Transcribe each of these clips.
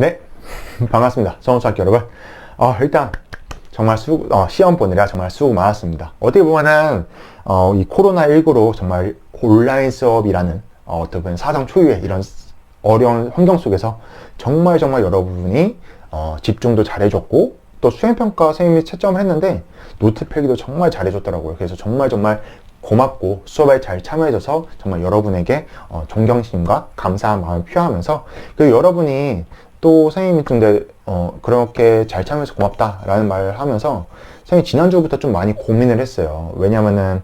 네, 반갑습니다. 성우학교 여러분. 일단 정말 시험 보느라 정말 수고 많았습니다. 어떻게 보면은 이 코로나19로 정말 온라인 수업이라는 어떻게 보면 사상 초유의 이런 어려운 환경 속에서 정말 여러분이 집중도 잘해줬고, 또 수행평가 선생님이 채점을 했는데 노트 필기도 정말 잘해줬더라고요. 그래서 정말 고맙고, 수업에 잘 참여해줘서 정말 여러분에게 존경심과 감사한 마음을 표하면서, 그리고 여러분이 또 선생님이 근데 그렇게 잘 참여해서 고맙다라는 말을 하면서 선생님이 지난주부터 좀 많이 고민을 했어요. 왜냐면은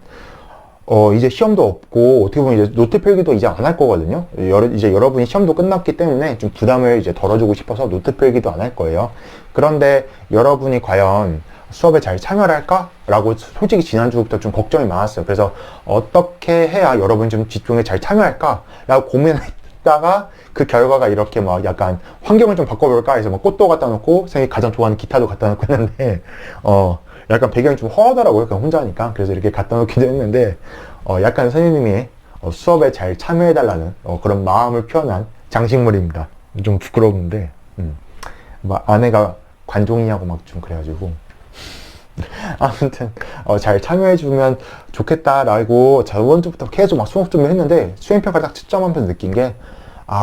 이제 시험도 없고, 어떻게 보면 이제 노트 필기도 이제 안 할 거거든요. 이제 여러분이 시험도 끝났기 때문에 좀 부담을 이제 덜어주고 싶어서 노트 필기도 안 할 거예요. 그런데 여러분이 과연 수업에 잘 참여를 할까? 라고 솔직히 지난주부터 좀 걱정이 많았어요. 그래서 어떻게 해야 여러분이 좀 집중에 잘 참여할까? 라고 고민했다가 그 결과가 이렇게 막 약간 환경을 좀 바꿔볼까 해서 막 꽃도 갖다 놓고, 선생님이 가장 좋아하는 기타도 갖다 놓고 했는데, 약간 배경이 좀 허하더라고요. 그냥 혼자 하니까. 그래서 이렇게 갖다 놓기도 했는데, 약간 선생님이 수업에 잘 참여해달라는 그런 마음을 표현한 장식물입니다. 좀 부끄러운데, 막 아내가 관종이냐고 막 좀 그래가지고. 아무튼 잘 참여해주면 좋겠다라고 저번 주부터 계속 막 수업 준비를 했는데, 수행평가를 딱 채점하면서 느낀 게,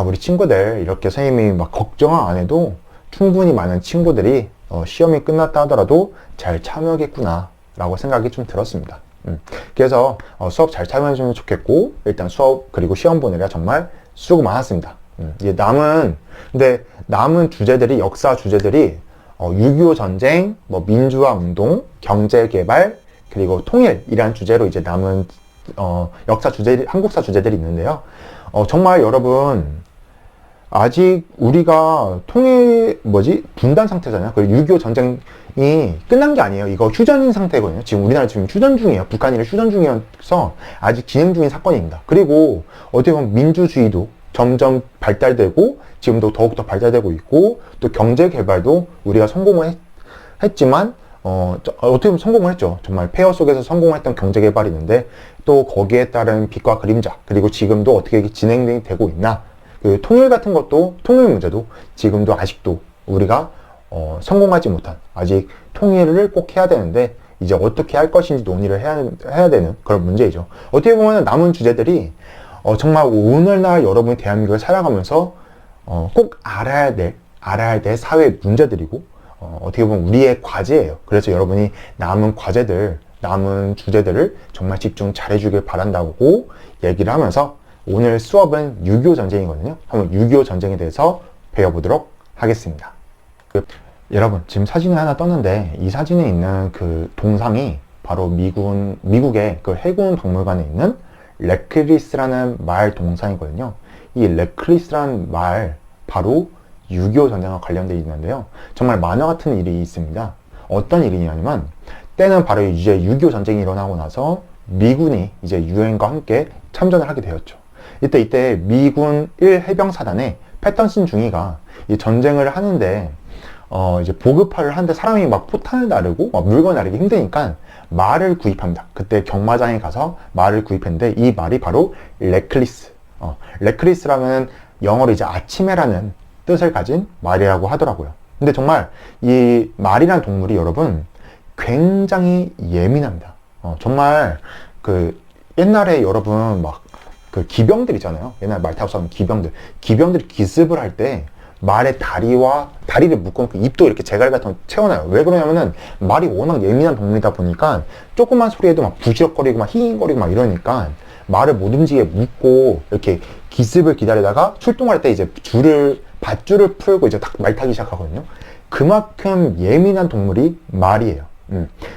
우리 친구들 이렇게 선생님이 막 걱정 안 해도 충분히 많은 친구들이 시험이 끝났다 하더라도 잘 참여하겠구나 라고 생각이 좀 들었습니다. 그래서 수업 잘 참여해주면 좋겠고, 일단 수업 그리고 시험 보느라 정말 수고 많았습니다. 이제 남은 주제들이, 역사 주제들이 6.25 전쟁, 뭐 민주화 운동, 경제 개발, 그리고 통일이란 주제로 이제 남은 역사 주제, 한국사 주제들이 있는데요. 정말 여러분, 아직 우리가 분단 상태잖아요. 그리고 6.25 전쟁이 끝난 게 아니에요. 이거 휴전 상태거든요. 지금 우리나라 지금 휴전 중이에요. 북한이 휴전 중이어서 아직 진행 중인 사건입니다. 그리고 어떻게 보면 민주주의도 점점 발달되고, 지금도 더욱더 발달되고 있고, 또 경제 개발도 우리가 성공을 했지만, 어떻게 보면 성공을 했죠. 정말 폐허 속에서 성공했던 경제 개발이 있는데, 또 거기에 따른 빛과 그림자, 그리고 지금도 어떻게 진행이 되고 있나. 그 통일 같은 것도, 통일 문제도 지금도 아직도 우리가 성공하지 못한, 아직 통일을 꼭 해야 되는데 이제 어떻게 할 것인지 논의를 해야 되는 그런 문제이죠. 어떻게 보면 남은 주제들이 정말 오늘날 여러분이 대한민국을 살아가면서 꼭 알아야 될 사회 문제들이고, 어떻게 보면 우리의 과제예요. 그래서 여러분이 남은 주제들을 정말 집중 잘해주길 바란다고 얘기를 하면서, 오늘 수업은 6.25 전쟁이거든요. 한번 6.25 전쟁에 대해서 배워보도록 하겠습니다. 여러분, 지금 사진을 하나 떴는데, 이 사진에 있는 그 동상이 바로 미국의 그 해군 박물관에 있는 레클리스라는 말 동상이거든요. 이 레클리스라는 말, 바로 6.25 전쟁과 관련되어 있는데요. 정말 만화 같은 일이 있습니다. 어떤 일이냐면, 때는 바로 이제 6.25 전쟁이 일어나고 나서 미군이 이제 유엔과 함께 참전을 하게 되었죠. 이때 미군 1해병사단의 패턴슨 중위가 이 전쟁을 하는데, 이제 보급화를 하는데 사람이 막 포탄을 나르고 막 물건을 나르기 힘드니까 말을 구입합니다. 그때 경마장에 가서 말을 구입했는데, 이 말이 바로 레클리스. 레클리스라면 영어로 이제 아침에라는 뜻을 가진 말이라고 하더라고요. 근데 정말 이 말이란 동물이 여러분 굉장히 예민합니다. 정말 그 옛날에 여러분 막 그 기병들 있잖아요. 옛날 말 타고 싸우는 기병들이 기습을 할 때 말의 다리를 묶어놓고 입도 이렇게 제갈 같은 거 채워놔요. 왜 그러냐면은 말이 워낙 예민한 동물이다 보니까 조그만 소리에도 막 부시럭거리고 막 힝거리고 막 이러니까 말을 못 움직이게 묶고 이렇게 기습을 기다리다가 출동할 때 이제 밧줄을 풀고 이제 말 타기 시작하거든요. 그만큼 예민한 동물이 말이에요.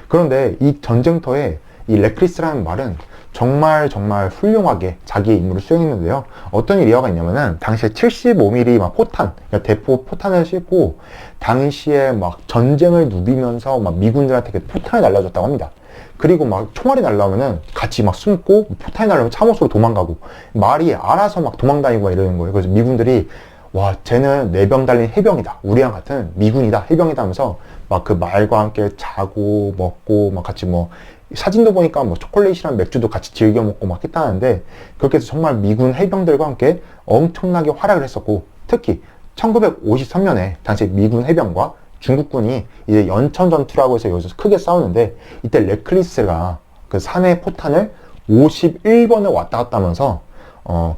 그런데 이 전쟁터에 이 레클리스라는 말은 정말 훌륭하게 자기의 임무를 수행했는데요. 어떤 일이가 있냐면은, 당시에 75mm 막 포탄, 그러니까 대포 포탄을 싣고 당시에 막 전쟁을 누비면서 막 미군들한테 포탄을 날려줬다고 합니다. 그리고 막 총알이 날라오면은 같이 막 숨고, 포탄이 날라오면 참호수로 도망가고, 말이 알아서 막 도망다니고 막 이러는 거예요. 그래서 미군들이, 와, 쟤는 내병 달린 해병이다. 우리랑 같은 미군이다. 해병이다 하면서 막 그 말과 함께 자고 먹고 막 같이 뭐 사진도 보니까 뭐 초콜릿이랑 맥주도 같이 즐겨 먹고 막 했다는데, 그렇게 해서 정말 미군 해병들과 함께 엄청나게 활약을 했었고, 특히 1953년에 당시 미군 해병과 중국군이 이제 연천 전투라고 해서 여기서 크게 싸우는데, 이때 레클리스가 그 산의 포탄을 51번을 왔다 갔다 하면서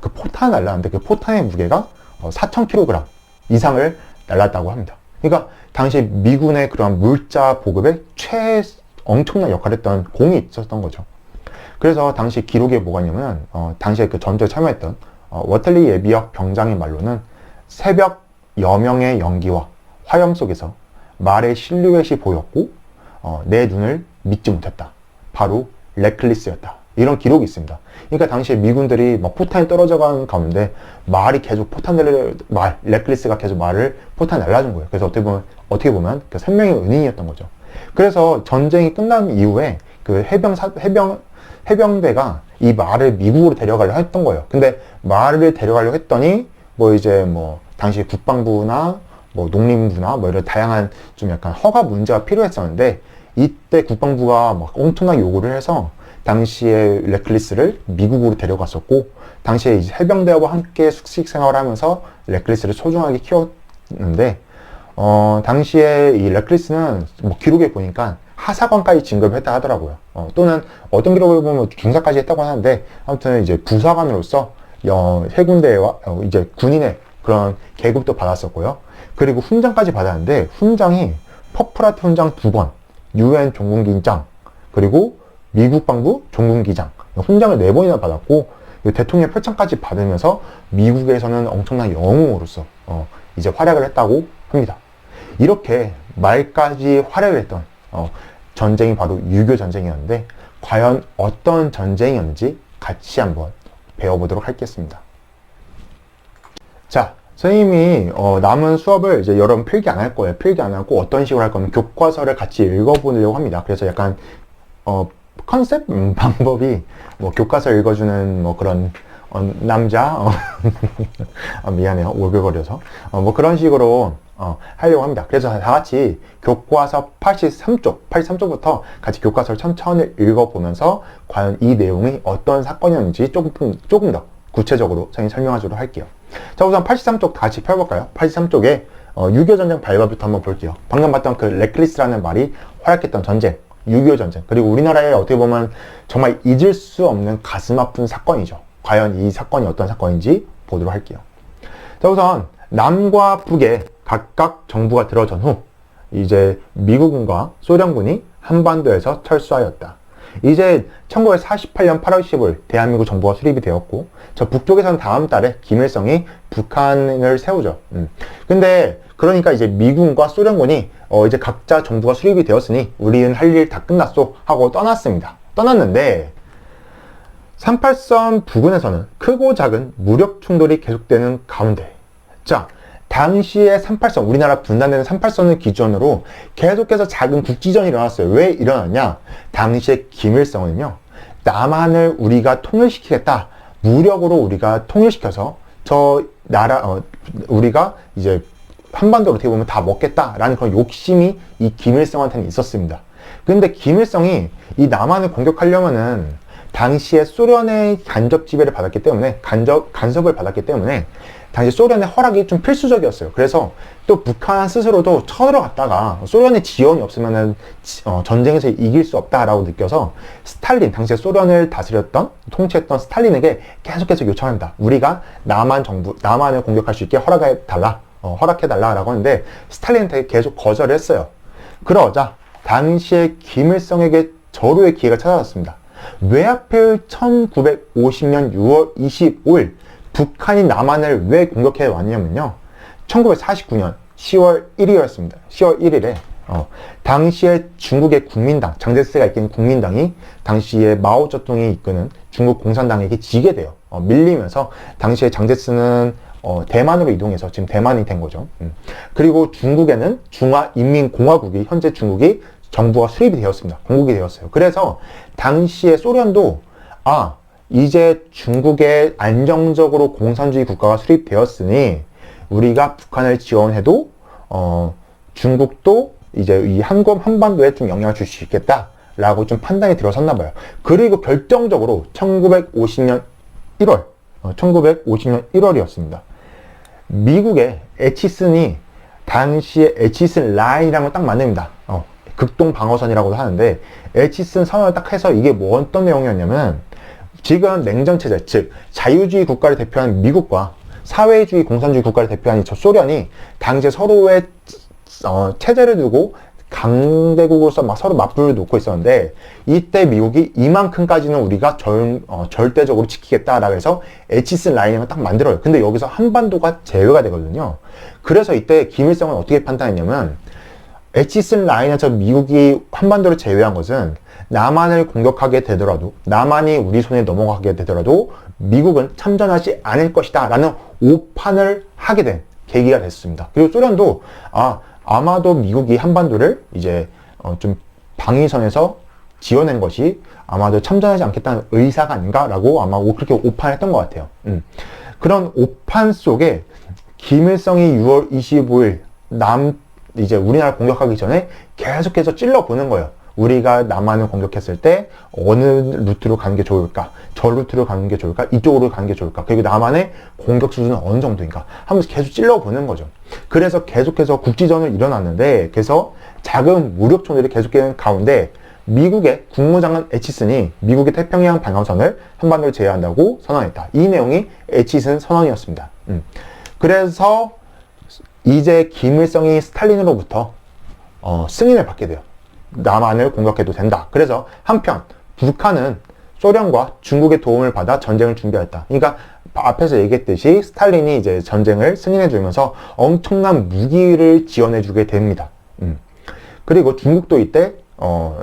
그 포탄을 날랐는데, 그 포탄의 무게가 4,000kg 이상을 날랐다고 합니다. 그러니까 당시 미군의 그런 물자 보급에 엄청난 역할을 했던 공이 있었던 거죠. 그래서 당시 기록에 뭐가 있냐면, 당시에 그 전투에 참여했던 워틀리 예비역 병장의 말로는 새벽 여명의 연기와 화염 속에서 말의 실루엣이 보였고, 내 눈을 믿지 못했다. 바로 레클리스였다. 이런 기록이 있습니다. 그러니까 당시에 미군들이 막 포탄이 떨어져가는 가운데 말이 계속 레클리스가 계속 포탄 날라준 거예요. 그래서 어떻게 보면 그 생명의 은인이었던 거죠. 그래서 전쟁이 끝난 이후에 그 해병대가 이 말을 미국으로 데려가려고 했던 거예요. 근데 말을 데려가려고 했더니 당시 국방부나 농림부나 이런 다양한 좀 약간 허가 문제가 필요했었는데, 이때 국방부가 막 엄청나게 요구를 해서 당시에 레클리스를 미국으로 데려갔었고, 당시에 이제 해병대와 함께 숙식 생활을 하면서 레클리스를 소중하게 키웠는데, 당시에 이 레클리스는 기록에 보니까 하사관까지 진급을 했다 하더라고요. 또는 어떤 기록을 보면 중사까지 했다고 하는데, 아무튼 이제 부사관으로서 해군대와 이제 군인의 그런 계급도 받았었고요. 그리고 훈장까지 받았는데, 훈장이 퍼플하트 훈장 2번, UN 종군기장, 그리고 미국 방부 종군기장, 훈장을 4번이나 받았고, 대통령 표창까지 받으면서 미국에서는 엄청난 영웅으로서 이제 활약을 했다고 합니다. 이렇게 말까지 활약을 했던 전쟁이 바로 6.25 전쟁이었는데, 과연 어떤 전쟁이었는지 같이 한번 배워보도록 하겠습니다. 자, 선생님이 남은 수업을 이제 여러분 필기 안 할 거예요. 필기 안 하고 어떤 식으로 할 거면 교과서를 같이 읽어보려고 합니다. 그래서 약간 컨셉 방법이 교과서 읽어주는 그런 남자 미안해요, 오글거려서 그런 식으로 하려고 합니다. 그래서 다 같이 교과서 83쪽부터 같이 교과서를 천천히 읽어보면서 과연 이 내용이 어떤 사건이었는지 조금 더 구체적으로 선생님이 설명하도록 할게요. 자, 우선 83쪽 다 같이 펴볼까요? 83쪽에 6.25 전쟁 발발부터 한번 볼게요. 방금 봤던 그 레클리스라는 말이 활약했던 전쟁, 6.25 전쟁. 그리고 우리나라에 어떻게 보면 정말 잊을 수 없는 가슴 아픈 사건이죠. 과연 이 사건이 어떤 사건인지 보도록 할게요. 자, 우선 남과 북에 각각 정부가 들어선 후 이제 미국군과 소련군이 한반도에서 철수하였다. 이제 1948년 8월 15일 대한민국 정부가 수립이 되었고, 저 북쪽에서는 다음 달에 김일성이 북한을 세우죠. 근데 그러니까 이제 미군과 소련군이 이제 각자 정부가 수립이 되었으니 우리는 할 일 다 끝났소 하고 떠났습니다. 떠났는데 38선 부근에서는 크고 작은 무력 충돌이 계속되는 가운데, 자, 당시에 38선, 우리나라 분단되는 38선을 기준으로 계속해서 작은 국지전이 일어났어요. 왜 일어났냐? 당시에 김일성은요, 남한을 우리가 통일시키겠다. 무력으로 우리가 통일시켜서 우리가 이제 한반도를 어떻게 보면 다 먹겠다라는 그런 욕심이 이 김일성한테는 있었습니다. 근데 김일성이 이 남한을 공격하려면은 당시에 소련의 간접 지배를 받았기 때문에, 간섭을 받았기 때문에 당시 소련의 허락이 좀 필수적이었어요. 그래서 또 북한 스스로도 쳐들어갔다가 소련의 지원이 없으면은 전쟁에서 이길 수 없다라고 느껴서 스탈린, 당시에 소련을 통치했던 스탈린에게 계속해서 요청합니다. 우리가 남한을 공격할 수 있게 허락해달라라고 하는데, 스탈린한테 계속 거절을 했어요. 그러자 당시에 김일성에게 절호의 기회가 찾아왔습니다. 왜 하필 1950년 6월 25일 북한이 남한을 왜 공격해 왔냐면요, 1949년 10월 1일이었습니다. 10월 1일에 당시에 중국의 국민당, 장제스가 이끄는 국민당이 당시에 마오쩌둥이 이끄는 중국 공산당에게 지게 돼요. 밀리면서 당시에 장제스는 대만으로 이동해서 지금 대만이 된 거죠. 그리고 중국에는 중화인민공화국이, 현재 중국이 정부가 수립이 되었습니다. 건국이 되었어요. 그래서 당시에 소련도 이제 중국에 안정적으로 공산주의 국가가 수립되었으니 우리가 북한을 지원해도 중국도 이제 이 한반도에 좀 영향을 줄 수 있겠다라고 좀 판단이 들어섰나 봐요. 그리고 결정적으로 1950년 1월이었습니다. 미국의 에치슨이 당시에 에치슨 라인이라는 걸 딱 만듭니다. 극동 방어선이라고도 하는데, 에치슨 선언을 딱 해서 이게 뭐 어떤 내용이었냐면, 지금 냉전체제, 즉 자유주의 국가를 대표하는 미국과 사회주의 공산주의 국가를 대표하는 저 소련이 당시에 서로의 체제를 두고 강대국으로서 막 서로 맞불을 놓고 있었는데, 이때 미국이 이만큼까지는 우리가 절대적으로 지키겠다라고 해서 에치슨 라인을 딱 만들어요. 근데 여기서 한반도가 제외가 되거든요. 그래서 이때 김일성은 어떻게 판단했냐면, 에치슨 라인에서 미국이 한반도를 제외한 것은 남한을 공격하게 되더라도, 남한이 우리 손에 넘어가게 되더라도 미국은 참전하지 않을 것이다 라는 오판을 하게 된 계기가 됐습니다. 그리고 소련도 아마도 미국이 한반도를 이제 좀 방위선에서 지어낸 것이 아마도 참전하지 않겠다는 의사가 아닌가라고 아마 그렇게 오판했던 것 같아요. 그런 오판 속에 김일성이 6월 25일 이제 우리나라 공격하기 전에 계속해서 찔러보는 거예요. 우리가 남한을 공격했을 때 어느 루트로 가는 게 좋을까? 저 루트로 가는 게 좋을까? 이쪽으로 가는 게 좋을까? 그리고 남한의 공격 수준은 어느 정도인가? 하면서 계속 찔러보는 거죠. 그래서 계속해서 국지전을 일어났는데, 그래서 작은 무력촌들이 계속되는 가운데 미국의 국무장관 에치슨이 미국의 태평양 방어선을 한반도를 제외한다고 선언했다. 이 내용이 에치슨 선언이었습니다. 그래서 이제 김일성이 스탈린으로부터 승인을 받게 돼요. 남한을 공격해도 된다. 그래서 한편 북한은 소련과 중국의 도움을 받아 전쟁을 준비했다. 그러니까 앞에서 얘기했듯이 스탈린이 이제 전쟁을 승인해 주면서 엄청난 무기를 지원해 주게 됩니다. 그리고 중국도 이때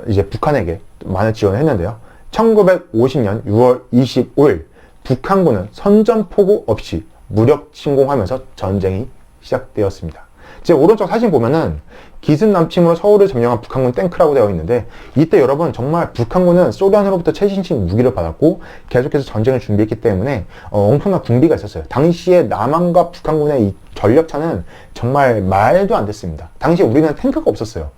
이제 북한에게 많은 지원을 했는데요. 1950년 6월 25일 북한군은 선전포고 없이 무력 침공하면서 전쟁이 시작되었습니다. 제 오른쪽 사진 보면은 기습 남침으로 서울을 점령한 북한군 탱크라고 되어 있는데, 이때 여러분 정말 북한군은 소련으로부터 최신식 무기를 받았고 계속해서 전쟁을 준비했기 때문에 엄청난 군비가 있었어요. 당시에 남한과 북한군의 이 전력차는 정말 말도 안 됐습니다. 당시에 우리는 탱크가 없었어요.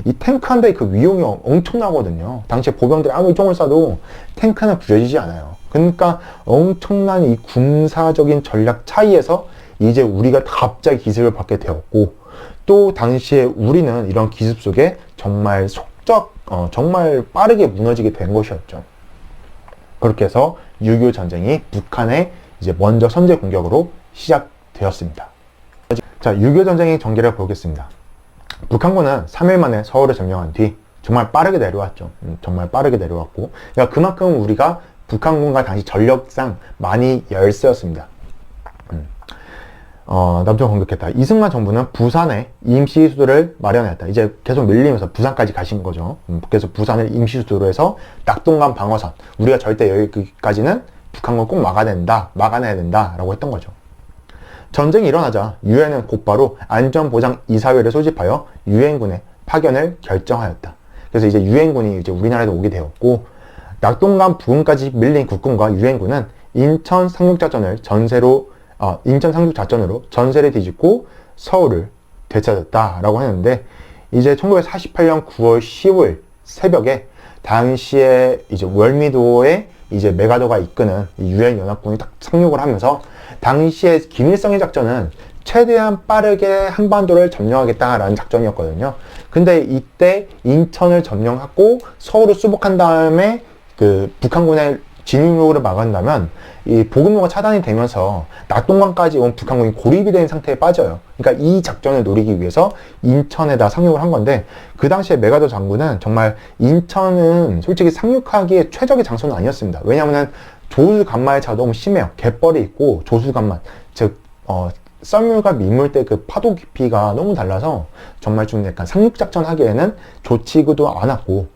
이 탱크 한 대의 그 위용이 엄청나거든요. 당시에 보병들이 아무리 총을 쏴도 탱크는 부서지지 않아요. 그러니까 엄청난 이 군사적인 전략 차이에서 이제 우리가 갑자기 기습을 받게 되었고, 또 당시에 우리는 이런 기습 속에 정말 정말 빠르게 무너지게 된 것이었죠. 그렇게 해서 6.25 전쟁이 북한의 이제 먼저 선제 공격으로 시작되었습니다. 자, 6.25 전쟁의 전개를 보겠습니다. 북한군은 3일 만에 서울을 점령한 뒤 정말 빠르게 내려왔죠. 정말 빠르게 내려왔고, 그러니까 그만큼 우리가 북한군과 당시 전력상 많이 열세였습니다. 남쪽 공격했다. 이승만 정부는 부산에 임시 수도를 마련했다. 이제 계속 밀리면서 부산까지 가신 거죠. 그래서 부산을 임시 수도로 해서 낙동강 방어선, 우리가 절대 여기까지는 북한군 꼭 막아내야 된다라고 했던 거죠. 전쟁이 일어나자 유엔은 곧바로 안전보장이사회를 소집하여 유엔군의 파견을 결정하였다. 그래서 이제 유엔군이 이제 우리나라에도 오게 되었고, 낙동강 부근까지 밀린 국군과 유엔군은 인천 상륙작전으로 전세를 뒤집고 서울을 되찾았다라고 하는데, 이제 1948년 9월 10일 새벽에 당시에 이제 월미도에 이제 메가더가 이끄는 유엔 연합군이 딱 상륙을 하면서, 당시에 김일성의 작전은 최대한 빠르게 한반도를 점령하겠다라는 작전이었거든요. 근데 이때 인천을 점령하고 서울을 수복한 다음에 그 북한군의 진입로를 막았다면 이 보급로가 차단이 되면서 낙동강까지 온 북한군이 고립이 된 상태에 빠져요. 그러니까 이 작전을 노리기 위해서 인천에다 상륙을 한 건데, 그 당시에 메가더 장군은 정말 인천은 솔직히 상륙하기에 최적의 장소는 아니었습니다. 왜냐하면 조수간만의 차가 너무 심해요. 갯벌이 있고 조수간만, 즉 썰물과 민물대 그 파도 깊이가 너무 달라서 정말 좀 약간 상륙작전 하기에는 좋지도 않았고,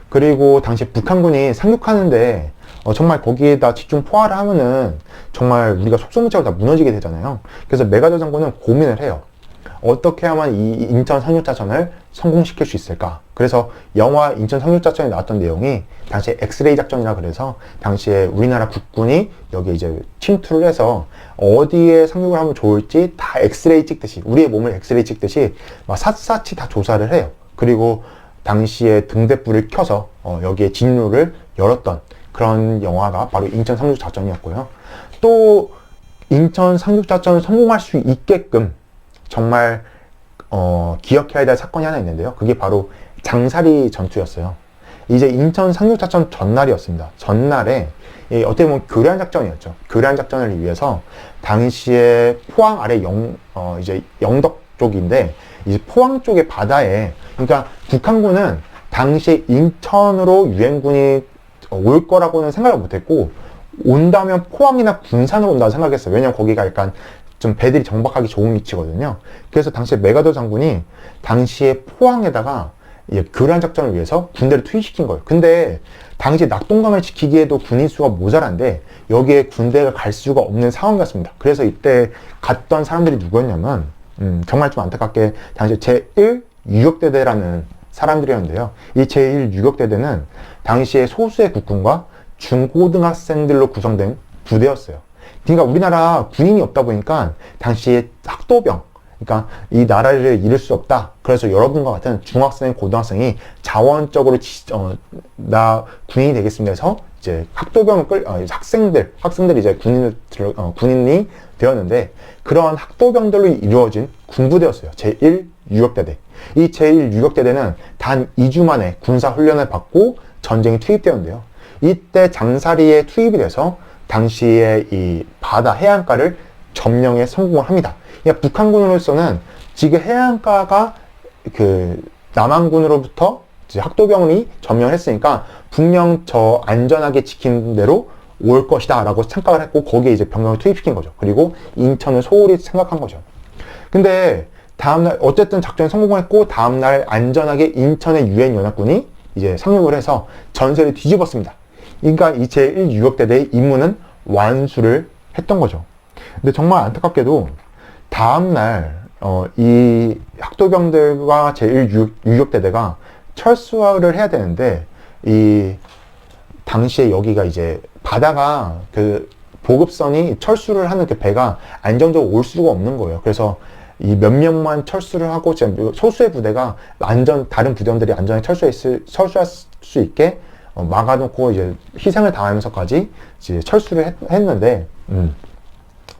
그리고 당시 북한군이 상륙하는데 정말 거기에다 집중 포화를 하면은 정말 우리가 속수무책으로 다 무너지게 되잖아요. 그래서 메가더 장군은 고민을 해요. 어떻게 하면 이 인천 상륙작전을 성공시킬 수 있을까? 그래서 영화 인천 상륙작전에 나왔던 내용이 당시에 엑스레이 작전이라 그래서 당시에 우리나라 국군이 여기 이제 침투를 해서 어디에 상륙을 하면 좋을지 다 엑스레이 찍듯이, 우리의 몸을 엑스레이 찍듯이 막 샅샅이 다 조사를 해요. 그리고 당시에 등대불을 켜서 여기에 진로를 열었던 그런 영화가 바로 인천 상륙작전이었고요. 또 인천 상륙작전을 성공할 수 있게끔 정말 기억해야 될 사건이 하나 있는데요. 그게 바로 장사리 전투였어요. 이제 인천 상륙작전 전날이었습니다. 전날에 어떻게 보면 교란 작전이었죠. 교란 작전을 위해서 당시에 포항 아래 이제 영덕 쪽인데 이제 포항 쪽의 바다에, 그러니까 북한군은 당시에 인천으로 유엔군이 올 거라고는 생각을 못했고, 온다면 포항이나 군산으로 온다고 생각했어요. 왜냐면 거기가 약간 좀 배들이 정박하기 좋은 위치거든요. 그래서 당시에 메가더 장군이 당시에 포항에다가 교란 작전을 위해서 군대를 투입시킨 거예요. 근데 당시 낙동강을 지키기에도 군인 수가 모자란데 여기에 군대가 갈 수가 없는 상황이었습니다. 그래서 이때 갔던 사람들이 누구였냐면 정말 좀 안타깝게 당시 제1 유격대대라는 사람들이었는데요. 이 제1 유격대대는 당시에 소수의 국군과 중고등학생들로 구성된 부대였어요. 그러니까 우리나라 군인이 없다 보니까 당시에 학도병, 그러니까 이 나라를 잃을 수 없다. 그래서 여러분과 같은 중학생, 고등학생이 자원적으로 나 군인이 되겠습니다 해서 이제 학도병을 학생들이 이제 군인이 되었는데, 그런 학도병들로 이루어진 군부대였어요. 제1 유격대대. 이 제1 유격대대는 단 2주 만에 군사 훈련을 받고 전쟁에 투입되었는데요. 이때 장사리에 투입이 돼서 당시에 이 바다 해안가를 점령에 성공을 합니다. 그러니까 북한군으로서는 지금 해안가가 그 남한군으로부터 이제 학도병이 점령했으니까 분명 저 안전하게 지킨 대로 올 것이다 라고 생각을 했고, 거기에 이제 병력을 투입시킨 거죠. 그리고 인천을 소홀히 생각한 거죠. 근데 다음날 어쨌든 작전에 성공했고, 다음날 안전하게 인천의 유엔 연합군이 이제 상륙을 해서 전세를 뒤집었습니다. 그러니까 이 제1 유격대대의 임무는 완수를 했던 거죠. 근데 정말 안타깝게도 다음날 이 학도병들과 제1 유격대대가 철수를 해야 되는데, 이 당시에 여기가 이제 바다가 그 보급선이 철수를 하는 그 배가 안정적으로 올 수가 없는 거예요. 그래서 이 몇 명만 철수를 하고 소수의 부대가 다른 부대원들이 안전하게 철수할 수 있게 막아놓고 이제 희생을 당하면서까지 이제 철수를 했는데,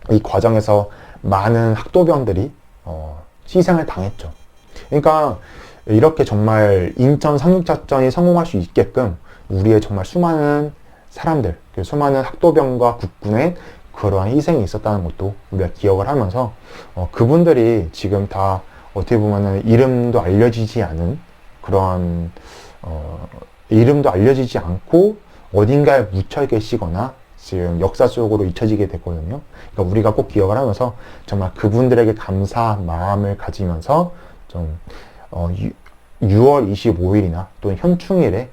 이 과정에서 많은 학도병들이 희생을 당했죠. 그러니까 이렇게 정말 인천 상륙작전이 성공할 수 있게끔 우리의 정말 수많은 사람들, 수많은 학도병과 국군의 그러한 희생이 있었다는 것도 우리가 기억을 하면서 그분들이 지금 다 어떻게 보면은 이름도 알려지지 않고 어딘가에 묻혀 계시거나 지금 역사 속으로 잊혀지게 됐거든요. 그러니까 우리가 꼭 기억을 하면서 정말 그분들에게 감사 마음을 가지면서 좀 6월 25일이나 또는 현충일에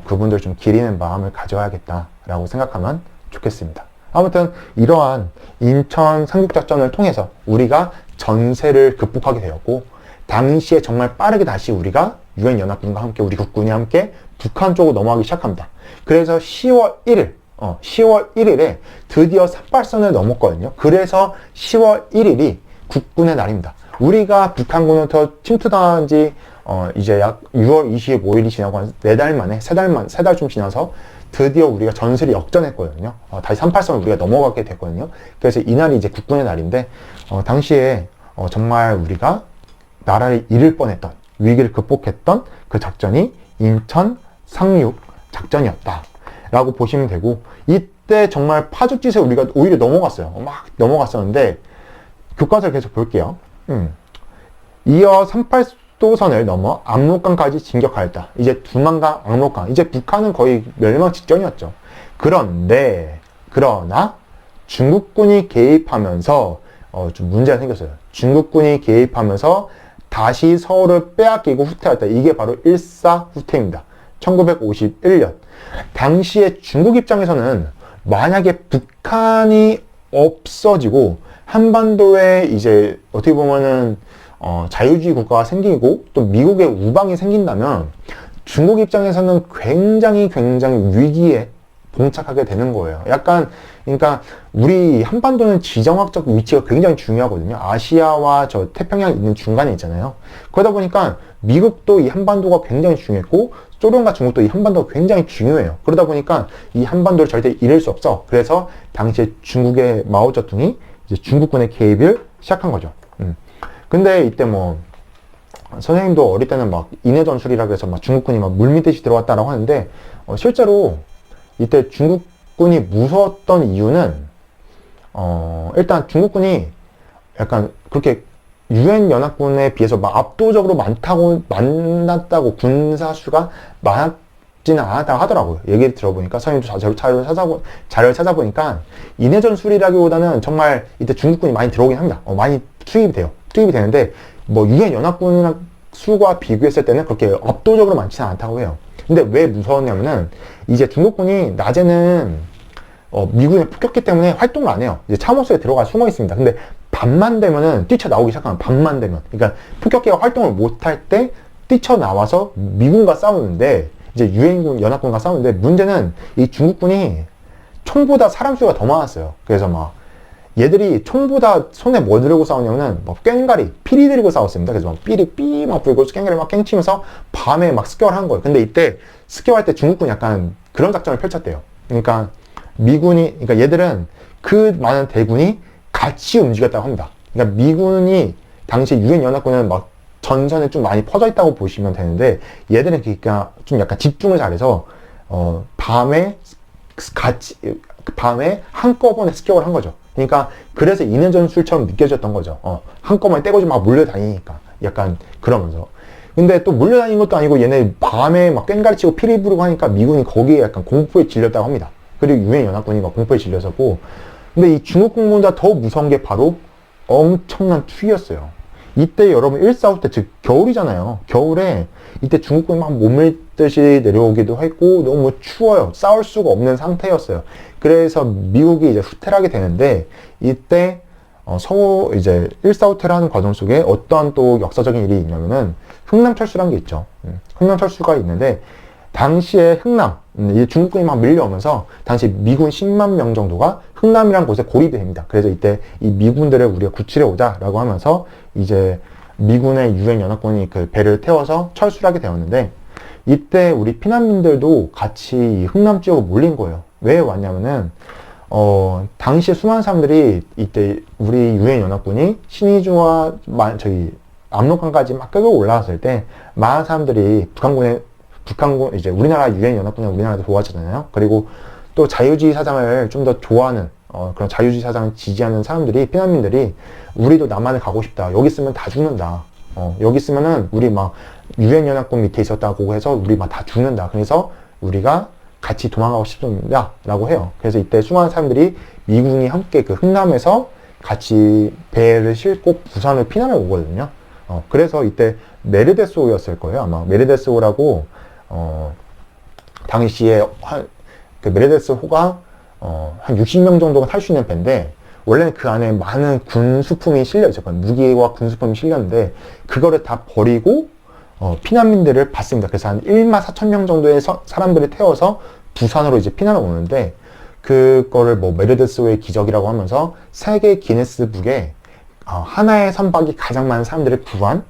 그분들 좀 기리는 마음을 가져야겠다라고 생각하면 좋겠습니다. 아무튼 이러한 인천 상륙작전을 통해서 우리가 전세를 극복하게 되었고, 당시에 정말 빠르게 다시 우리가 유엔 연합군과 함께 우리 국군이 함께 북한 쪽으로 넘어가기 시작합니다. 그래서 10월 1일에 드디어 38선을 넘었거든요. 그래서 10월 1일이 국군의 날입니다. 우리가 북한군부터 침투당한 지 이제 약 6월 25일이 지나고 한 4달 만에, 3달 좀 지나서 드디어 우리가 전세를 역전했거든요. 다시 38선을 우리가 넘어가게 됐거든요. 그래서 이날이 이제 국군의 날인데, 당시에 정말 우리가 나라를 잃을 뻔했던, 위기를 극복했던 그 작전이 인천 상륙 작전이었다 라고 보시면 되고, 이때 정말 파죽지세 우리가 오히려 막 넘어갔었는데, 교과서를 계속 볼게요. 이어 38도선을 넘어 압록강까지 진격하였다. 이제 두만강, 압록강. 이제 북한은 거의 멸망 직전이었죠. 그러나 중국군이 개입하면서 좀 문제가 생겼어요. 중국군이 개입하면서 다시 서울을 빼앗기고 후퇴했다. 이게 바로 일사후퇴입니다. 1951년. 당시에 중국 입장에서는 만약에 북한이 없어지고 한반도에 이제 어떻게 보면은 자유주의 국가가 생기고 또 미국의 우방이 생긴다면 중국 입장에서는 굉장히 위기에 봉착하게 되는 거예요. 약간 그러니까 우리 한반도는 지정학적 위치가 굉장히 중요하거든요. 아시아와 저 태평양 있는 중간에 있잖아요. 그러다 보니까 미국도 이 한반도가 굉장히 중요했고 소련과 중국도 이 한반도가 굉장히 중요해요. 그러다 보니까 이 한반도를 절대 잃을 수 없어. 그래서 당시에 중국의 마오쩌둥이 이제 중국군의 개입을 시작한 거죠. 근데 이때 뭐 선생님도 어릴 때는 막 인해전술이라고 해서 막 중국군이 막 물밀듯이 들어왔다라고 하는데 실제로 이때 중국군이 무서웠던 이유는 일단 중국군이 약간 그렇게 유엔 연합군에 비해서 막 압도적으로 많았다고 군사수가 많지는 않았다고 하더라고요. 얘기를 들어보니까 선생님도 자료를 찾아보니까 인해전술이라기보다는 정말 이때 중국군이 많이 들어오긴 합니다. 많이 투입이 되는데 뭐 유엔 연합군이랑 수가 비교했을 때는 그렇게 압도적으로 많지는 않다고 해요. 근데 왜 무서웠냐면은 이제 중국군이 낮에는 미군에 폭격기 때문에 활동을 안 해요. 이제 참호 속에 들어가 숨어 있습니다. 근데 밤만 되면은 뛰쳐나오기 시작하면 밤만 되면. 그러니까 폭격기가 활동을 못할 때 뛰쳐나와서 미군과 싸우는데 이제 유엔군 연합군과 싸우는데 문제는 이 중국군이 총보다 사람 수가 더 많았어요. 그래서 막 얘들이 총보다 손에 뭐 들고 싸우냐면은 막 꽹가리, 피리 들고 싸웠습니다. 그래서 막 삐리 삐 막 불고 꽹가리 막 깽치면서 밤에 막 습격을 한 거예요. 근데 이때 습격할 때 중국군이 약간 그런 작전을 펼쳤대요. 그러니까 그러니까 얘들은 그 많은 대군이 같이 움직였다고 합니다. 그러니까 미군이 당시 유엔 연합군은 막 전선에 좀 많이 퍼져 있다고 보시면 되는데 얘들은 그러니까 좀 약간 집중을 잘해서 밤에 한꺼번에 습격을 한 거죠. 그러니까 그래서 인해전술처럼 느껴졌던 거죠. 한꺼번에 떼고지 막 몰려다니니까 약간 그러면서. 근데 또 몰려다니는 것도 아니고 얘네 밤에 막 꽹가리 치고 피리 부르고 하니까 미군이 거기에 약간 공포에 질렸다고 합니다. 그리고 유엔 연합군이 막 공포에 질렸었고. 근데 이 중국군보다 더 무서운 게 바로 엄청난 추위였어요. 이때 여러분 145 때 즉 겨울이잖아요. 겨울에 이때 중국군이 막 몸밀듯이 내려오기도 했고 너무 추워요. 싸울 수가 없는 상태였어요. 그래서 미국이 이제 후퇴를 하게 되는데 이때 이제 145퇴를 하는 과정 속에 어떠한 또 역사적인 일이 있냐면은 흥남철수라는 게 있죠. 흥남철수가 있는데 당시에 흥남, 이 중국군이 막 밀려오면서 당시 미군 10만 명 정도가 흥남이라는 곳에 고립이 됩니다. 그래서 이때 이 미군들을 우리가 구출해 오자라고 하면서 이제 미군의 유엔 연합군이 그 배를 태워서 철수를 하게 되었는데 이때 우리 피난민들도 같이 이 흥남 지역으로 몰린 거예요. 왜 왔냐면은 당시에 수많은 사람들이 이때 우리 유엔 연합군이 신의주와 저기 압록강까지 막 끌고 올라왔을 때 많은 사람들이 북한군 이제 우리나라 유엔 연합군이 우리나라도 도와주잖아요. 그리고 또 자유주의 사상을 좀 더 좋아하는 그런 자유주의 사상을 지지하는 사람들이 피난민들이 우리도 남한을 가고 싶다. 여기 있으면 다 죽는다. 여기 있으면은 우리 막 유엔 연합군 밑에 있었다고 해서 우리 막 다 죽는다. 그래서 우리가 같이 도망가고 싶습니다. 라고 해요. 그래서 이때 수많은 사람들이 미군이 함께 그 흥남에서 같이 배를 싣고 부산을 피난을 오거든요. 그래서 이때 메르데스호였을 거예요. 아마 메르데스호라고 당시에 그 메르데스호가 한 60명 정도가 탈 수 있는 배인데 원래는 그 안에 많은 군수품이 실려 있었거든요. 무기와 군수품이 실렸는데 그거를 다 버리고 피난민들을 받습니다. 그래서 한 1만 4천 명 정도의 사람들을 태워서 부산으로 이제 피난을 오는데 그거를 뭐 메르데스호의 기적이라고 하면서 세계 기네스북에 하나의 선박이 가장 많은 사람들을 구한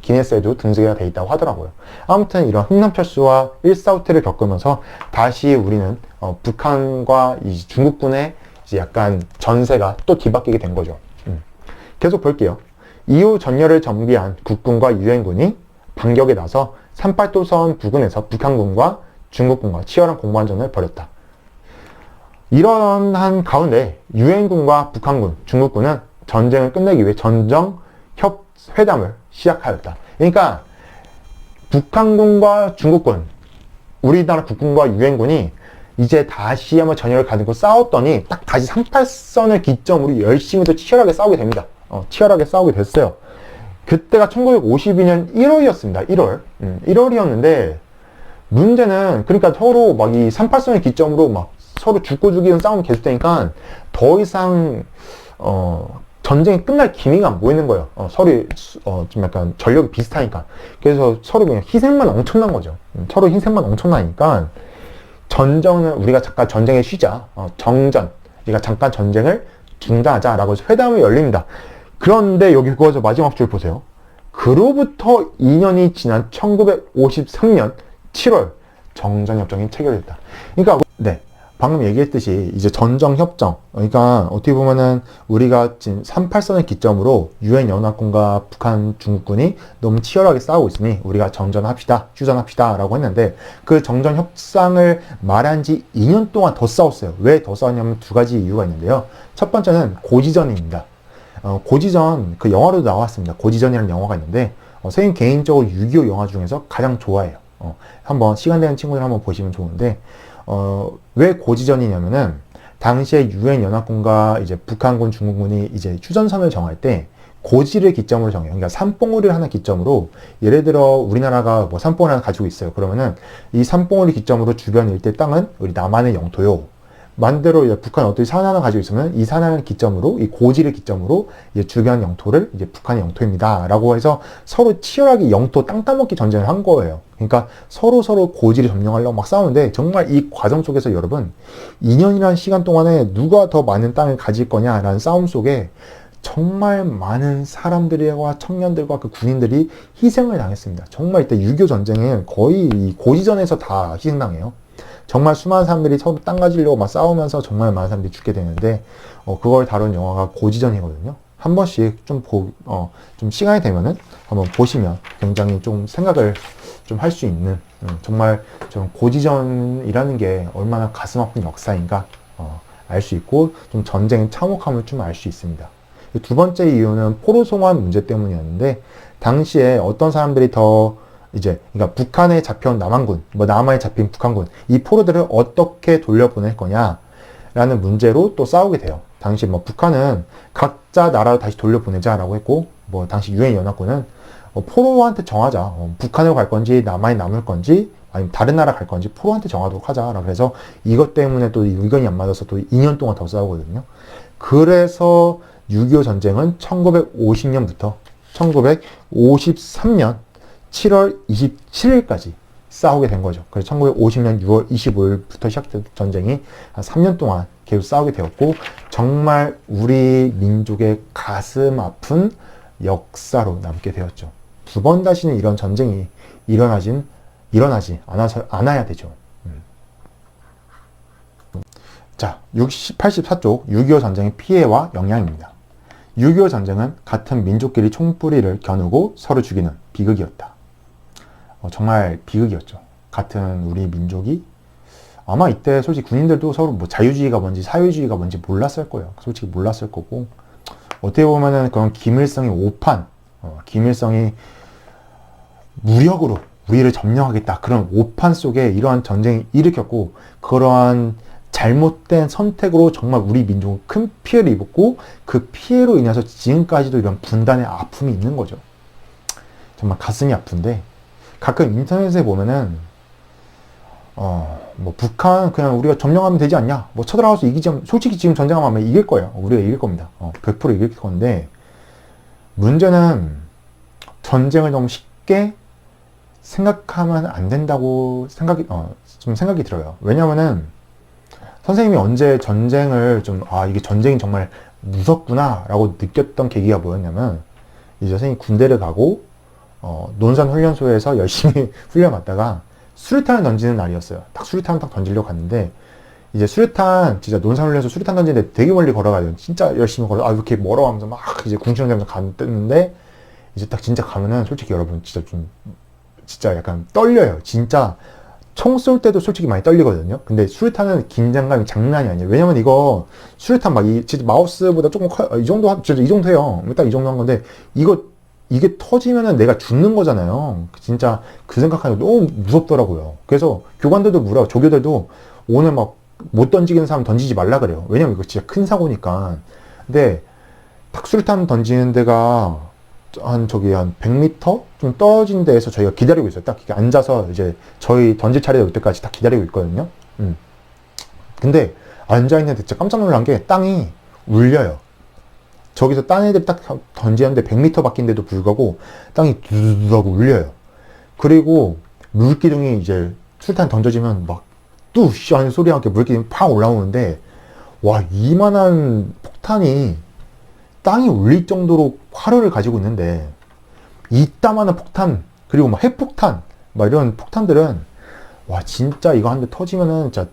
기네스에도 등재가 돼 있다고 하더라고요. 아무튼 이런 흥남철수와 145퇴를 겪으면서 다시 우리는 북한과 이 중국군의 이제 약간 전세가 또 뒤바뀌게 된 거죠. 계속 볼게요. 이후 전열을 정비한 국군과 유엔군이 반격에 나서 38도선 부근에서 북한군과 중국군과 치열한 공방전을 벌였다. 이런 가운데 유엔군과 북한군, 중국군은 전쟁을 끝내기 위해 회담을 시작하였다. 그러니까 북한군과 중국군, 우리나라 국군과 유엔군이 이제 다시 한번 전열을 가지고 싸웠더니 딱 다시 38선을 기점으로 열심히 또 치열하게 싸우게 됩니다. 치열하게 싸우게 됐어요. 그때가 1952년 1월이었습니다. 1월이었는데 문제는 그러니까 서로 막 이 38선을 기점으로 막 서로 죽고 죽이는 싸움이 계속되니까 더 이상 전쟁이 끝날 기미가 안 보이는 거예요. 서로 좀 약간 전력이 비슷하니까. 그래서 서로 그냥 희생만 엄청난 거죠. 서로 희생만 엄청나니까 전쟁은 우리가 잠깐 전쟁에 쉬자. 우리가 잠깐 전쟁을 중단하자라고 해서 회담이 열립니다. 그런데 여기 그거죠. 마지막 줄 보세요. 그로부터 2년이 지난 1953년 7월 정전협정이 체결됐다. 그러니까 네, 방금 얘기했듯이 이제 전정협정, 그러니까 어떻게 보면은 우리가 지금 38선을 기점으로 유엔 연합군과 북한 중국군이 너무 치열하게 싸우고 있으니 우리가 정전합시다, 휴전합시다 라고 했는데, 그 정전협상을 말한 지 2년 동안 더 싸웠어요. 왜 더 싸웠냐면 두 가지 이유가 있는데요. 첫 번째는 고지전입니다. 고지전, 그 영화로도 나왔습니다. 고지전이라는 영화가 있는데, 선생님 개인적으로 6.25 영화 중에서 가장 좋아해요. 한번 시간 되는 친구들 한번 보시면 좋은데, 왜 고지전이냐면은 당시에 유엔 연합군과 이제 북한군, 중국군이 이제 휴전선을 정할 때 고지를 기점으로 정해요. 그러니까 산봉우리를 하나 기점으로, 예를 들어 우리나라가 뭐 산봉우리 하나 가지고 있어요. 그러면은 이 산봉우리 기점으로 주변 일대 땅은 우리 남한의 영토요. 반대로 이제 북한 어떤 산 하나 가지고 있으면 이 산을 기점으로, 이 고지를 기점으로 이제 주변 영토를 이제 북한의 영토입니다 라고 해서 서로 치열하게 영토 땅 따먹기 전쟁을 한 거예요. 그러니까 서로 고지를 점령하려고 막 싸우는데, 정말 이 과정 속에서 여러분 2년이라는 시간 동안에 누가 더 많은 땅을 가질 거냐라는 싸움 속에 정말 많은 사람들과 청년들과 그 군인들이 희생을 당했습니다. 정말 이때 6.25 전쟁은 거의 이 고지전에서 다 희생당해요. 정말 수많은 사람들이 서로 땅 가지려고 막 싸우면서 정말 많은 사람들이 죽게 되는데, 그걸 다룬 영화가 고지전이거든요. 한 번씩 좀 시간이 되면은 한번 보시면 굉장히 좀 생각을 좀 할 수 있는, 정말 좀 고지전이라는 게 얼마나 가슴 아픈 역사인가 알 수 있고, 좀 전쟁의 참혹함을 좀 알 수 있습니다. 두 번째 이유는 포로 송환 문제 때문이었는데, 당시에 어떤 사람들이 더 이제, 그러니까 북한에 잡혀온 남한군, 뭐 남한에 잡힌 북한군, 이 포로들을 어떻게 돌려보낼 거냐라는 문제로 또 싸우게 돼요. 당시 뭐 북한은 각자 나라로 다시 돌려보내자라고 했고, 뭐 당시 유엔 연합군은 포로한테 정하자. 북한으로 갈 건지 남한에 남을 건지 아니면 다른 나라 갈 건지 포로한테 정하도록 하자라고 해서, 이것 때문에 또 의견이 안 맞아서 또 2년 동안 더 싸우거든요. 그래서 6.25 전쟁은 1950년부터 1953년 7월 27일까지 싸우게 된 거죠. 그래서 1950년 6월 25일부터 시작된 전쟁이 한 3년 동안 계속 싸우게 되었고, 정말 우리 민족의 가슴 아픈 역사로 남게 되었죠. 두 번 다시는 이런 전쟁이 일어나지 않아야 되죠. 자, 84쪽 6.25 전쟁의 피해와 영향입니다. 6.25 전쟁은 같은 민족끼리 총뿌리를 겨누고 서로 죽이는 비극이었다. 정말 비극이었죠. 같은 우리 민족이, 아마 이때 솔직히 군인들도 서로 뭐 자유주의가 뭔지 사회주의가 뭔지 몰랐을 거예요. 솔직히 몰랐을 거고, 어떻게 보면은 그런 김일성의 오판, 김일성이 무력으로 우리를 점령하겠다, 그런 오판 속에 이러한 전쟁이 일으켰고, 그러한 잘못된 선택으로 정말 우리 민족은 큰 피해를 입었고, 그 피해로 인해서 지금까지도 이런 분단의 아픔이 있는 거죠. 정말 가슴이 아픈데, 가끔 인터넷에 보면은 뭐 북한 그냥 우리가 점령하면 되지 않냐, 뭐 쳐들어가서 이기지, 솔직히 지금 전쟁하면 이길 거예요. 우리가 이길 겁니다. 100% 이길 건데, 문제는 전쟁을 너무 쉽게 생각하면 안 된다고 좀 생각이 들어요. 왜냐면은 선생님이 언제 전쟁을 이게 전쟁이 정말 무섭구나 라고 느꼈던 계기가 뭐였냐면, 이제 선생님이 군대를 가고 논산훈련소에서 열심히 훈련 받다가 수류탄을 던지는 날이었어요. 딱 수류탄을 딱 던지려고 갔는데, 이제 수류탄, 진짜 논산훈련소 수류탄 던지는데 되게 멀리 걸어가요. 진짜 열심히 이렇게 멀어가면서 막 이제 궁시렁대면서 갔는데, 이제 딱 진짜 가면은 솔직히 여러분 진짜 약간 떨려요. 진짜 총 쏠 때도 솔직히 많이 떨리거든요. 근데 수류탄은 긴장감이 장난이 아니에요. 왜냐면 이거 수류탄 진짜 마우스보다 조금 커요. 이 정도 해요. 딱 이 정도 한 건데, 이게 터지면은 내가 죽는 거잖아요. 진짜 그 생각하니까 너무 무섭더라고요. 그래서 교관들도 물어요. 조교들도 오늘 막 못 던지는 사람 던지지 말라 그래요. 왜냐면 이거 진짜 큰 사고니까. 근데 딱 수류탄 던지는 데가 한 100m 좀 떨어진 데에서 저희가 기다리고 있어요. 딱 이렇게 앉아서 이제 저희 던질 차례가 올 때까지 딱 기다리고 있거든요. 근데 앉아있는데 진짜 깜짝 놀란 게 땅이 울려요. 저기서 딴 애들이 딱 던지는데 100m 밖인데도 불구하고 땅이 두두두하고 울려요. 그리고 물기둥이 이제 수류탄 던져지면 막 뚜시 하는 소리와 함께 물기둥이 팍 올라오는데, 와, 이만한 폭탄이 땅이 울릴 정도로 화력을 가지고 있는데, 이따만한 폭탄, 그리고 막 핵폭탄, 막 이런 폭탄들은, 와, 진짜 이거 한 대 터지면은 진짜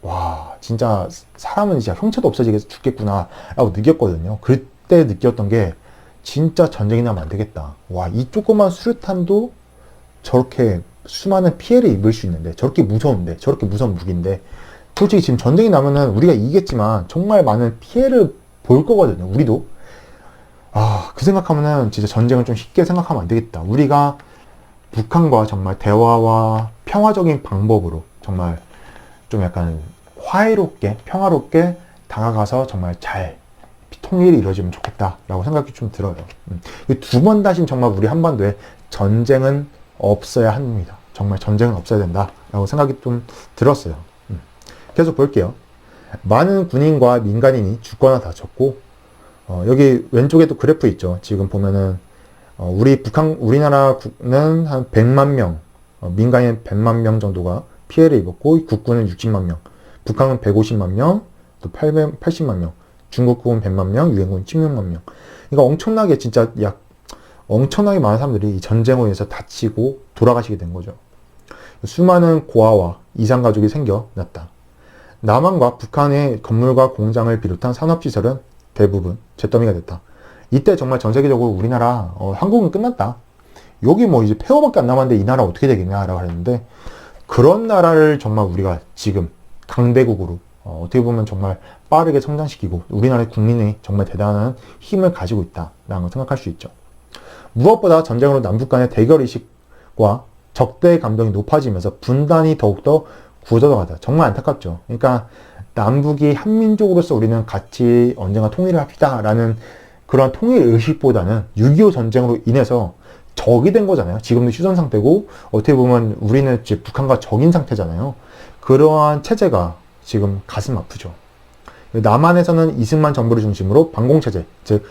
와, 진짜 사람은 진짜 형체도 없어지게 죽겠구나 라고 느꼈거든요. 그때 느꼈던 게 진짜 전쟁이 나면 안 되겠다. 와, 이 조그만 수류탄도 저렇게 수많은 피해를 입을 수 있는데, 저렇게 무서운데, 저렇게 무서운 무기인데, 솔직히 지금 전쟁이 나면은 우리가 이기겠지만 정말 많은 피해를 볼 거거든요. 우리도. 아, 그 생각하면은 진짜 전쟁을 좀 쉽게 생각하면 안 되겠다. 우리가 북한과 정말 대화와 평화적인 방법으로 정말 좀 약간 화해롭게, 평화롭게 다가가서 정말 잘 통일이 이루어지면 좋겠다라고 생각이 좀 들어요. 두 번 다신 정말 우리 한반도에 전쟁은 없어야 합니다. 정말 전쟁은 없어야 된다라고 생각이 좀 들었어요. 계속 볼게요. 많은 군인과 민간인이 죽거나 다쳤고, 여기 왼쪽에도 그래프 있죠. 지금 보면은 우리나라는 한 100만 명, 민간인 100만 명 정도가 피해를 입었고, 국군은 60만 명, 북한은 150만 명, 또 80만 명, 중국군은 100만 명, 유엔군은 16만 명. 그러니까 엄청나게 진짜 엄청나게 많은 사람들이 이 전쟁으로 인해서 다치고 돌아가시게 된 거죠. 수많은 고아와 이산가족이 생겨났다. 남한과 북한의 건물과 공장을 비롯한 산업시설은 대부분 잿더미가 됐다. 이때 정말 전 세계적으로 우리나라, 한국은 끝났다. 여기 뭐 이제 폐허밖에 안 남았는데 이 나라 어떻게 되겠냐라고 했는데, 그런 나라를 정말 우리가 지금 강대국으로 어떻게 보면 정말 빠르게 성장시키고 우리나라의 국민이 정말 대단한 힘을 가지고 있다라는 걸 생각할 수 있죠. 무엇보다 전쟁으로 남북 간의 대결의식과 적대의 감정이 높아지면서 분단이 더욱더 굳어가다. 정말 안타깝죠. 그러니까 남북이 한민족으로서 우리는 같이 언젠가 통일을 합시다라는 그런 통일 의식보다는 6.25 전쟁으로 인해서 적이 된 거잖아요. 지금도 휴전 상태고 어떻게 보면 우리는 이제 북한과 적인 상태잖아요. 그러한 체제가 지금 가슴 아프죠. 남한에서는 이승만 정부를 중심으로 반공체제, 즉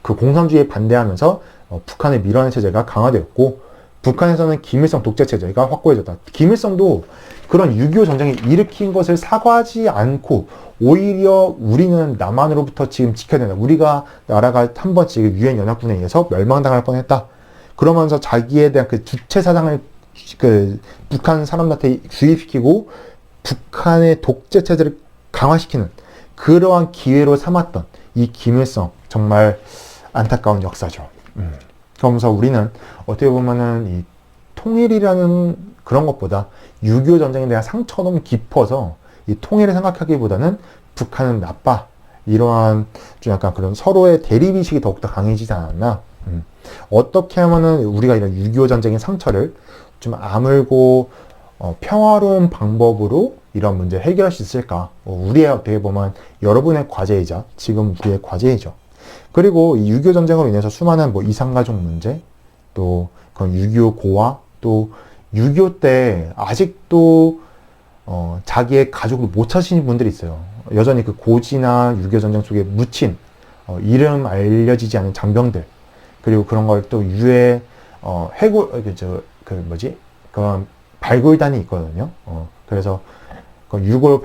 그 공산주의에 반대하면서 북한의 밀어내 체제가 강화되었고, 북한에서는 김일성 독재 체제가 확고해졌다. 김일성도 그런 6.25 전쟁을 일으킨 것을 사과하지 않고 오히려 우리는 남한으로부터 지금 지켜야 된다. 우리가 나라가 한번 지금 유엔 연합군에 의해서 멸망당할 뻔했다. 그러면서 자기에 대한 그 주체 사상을 북한 사람들한테 주입시키고 북한의 독재 체제를 강화시키는 그러한 기회로 삼았던 이 김일성, 정말 안타까운 역사죠. 그러면서 우리는 어떻게 보면은 이 통일이라는 그런 것보다 6.25 전쟁에 대한 상처가 너무 깊어서 이 통일을 생각하기보다는 북한은 나빠, 이러한 좀 약간 그런 서로의 대립의식이 더욱더 강해지지 않았나. 어떻게 하면은 우리가 이런 6.25 전쟁의 상처를 좀 아물고 평화로운 방법으로 이런 문제 해결할 수 있을까? 우리의 어떻게 보면 여러분의 과제이자 지금 우리의 과제이죠. 그리고 이 6.25 전쟁으로 인해서 수많은 뭐 이산가족 문제, 또 그런 6.25 고아, 또 6.25 때 아직도 자기의 가족을 못 찾으시는 분들이 있어요. 여전히 그 고지나 6.25 전쟁 속에 묻힌 이름 알려지지 않은 장병들, 그리고 그런 걸 또 유해 그런 발굴단이 있거든요. 그래서 유골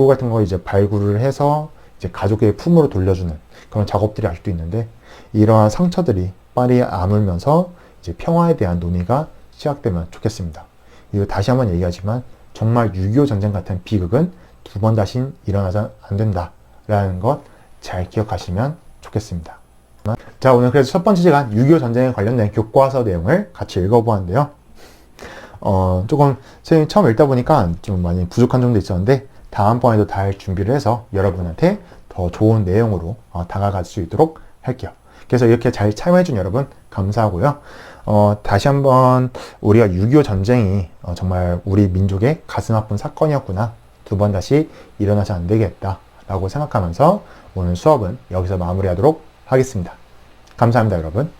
같은 거 이제 발굴을 해서 이제 가족의 품으로 돌려주는 그런 작업들이 아직도 있는데, 이러한 상처들이 빨리 아물면서 이제 평화에 대한 논의가 시작되면 좋겠습니다. 이거 다시 한번 얘기하지만 정말 6.25 전쟁 같은 비극은 두 번 다신 일어나지 안 된다라는 것 잘 기억하시면 좋겠습니다. 자, 오늘 그래서 첫 번째 시간 6.25 전쟁에 관련된 교과서 내용을 같이 읽어보았는데요. 조금 선생님이 처음 읽다 보니까 좀 많이 부족한 점도 있었는데, 다음번에도 잘 준비를 해서 여러분한테 더 좋은 내용으로 다가갈 수 있도록 할게요. 그래서 이렇게 잘 참여해준 여러분 감사하고요. 다시 한번 우리가 6.25 전쟁이 정말 우리 민족의 가슴 아픈 사건이었구나, 두 번 다시 일어나지 안 되겠다 라고 생각하면서 오늘 수업은 여기서 마무리하도록 하겠습니다. 감사합니다, 여러분.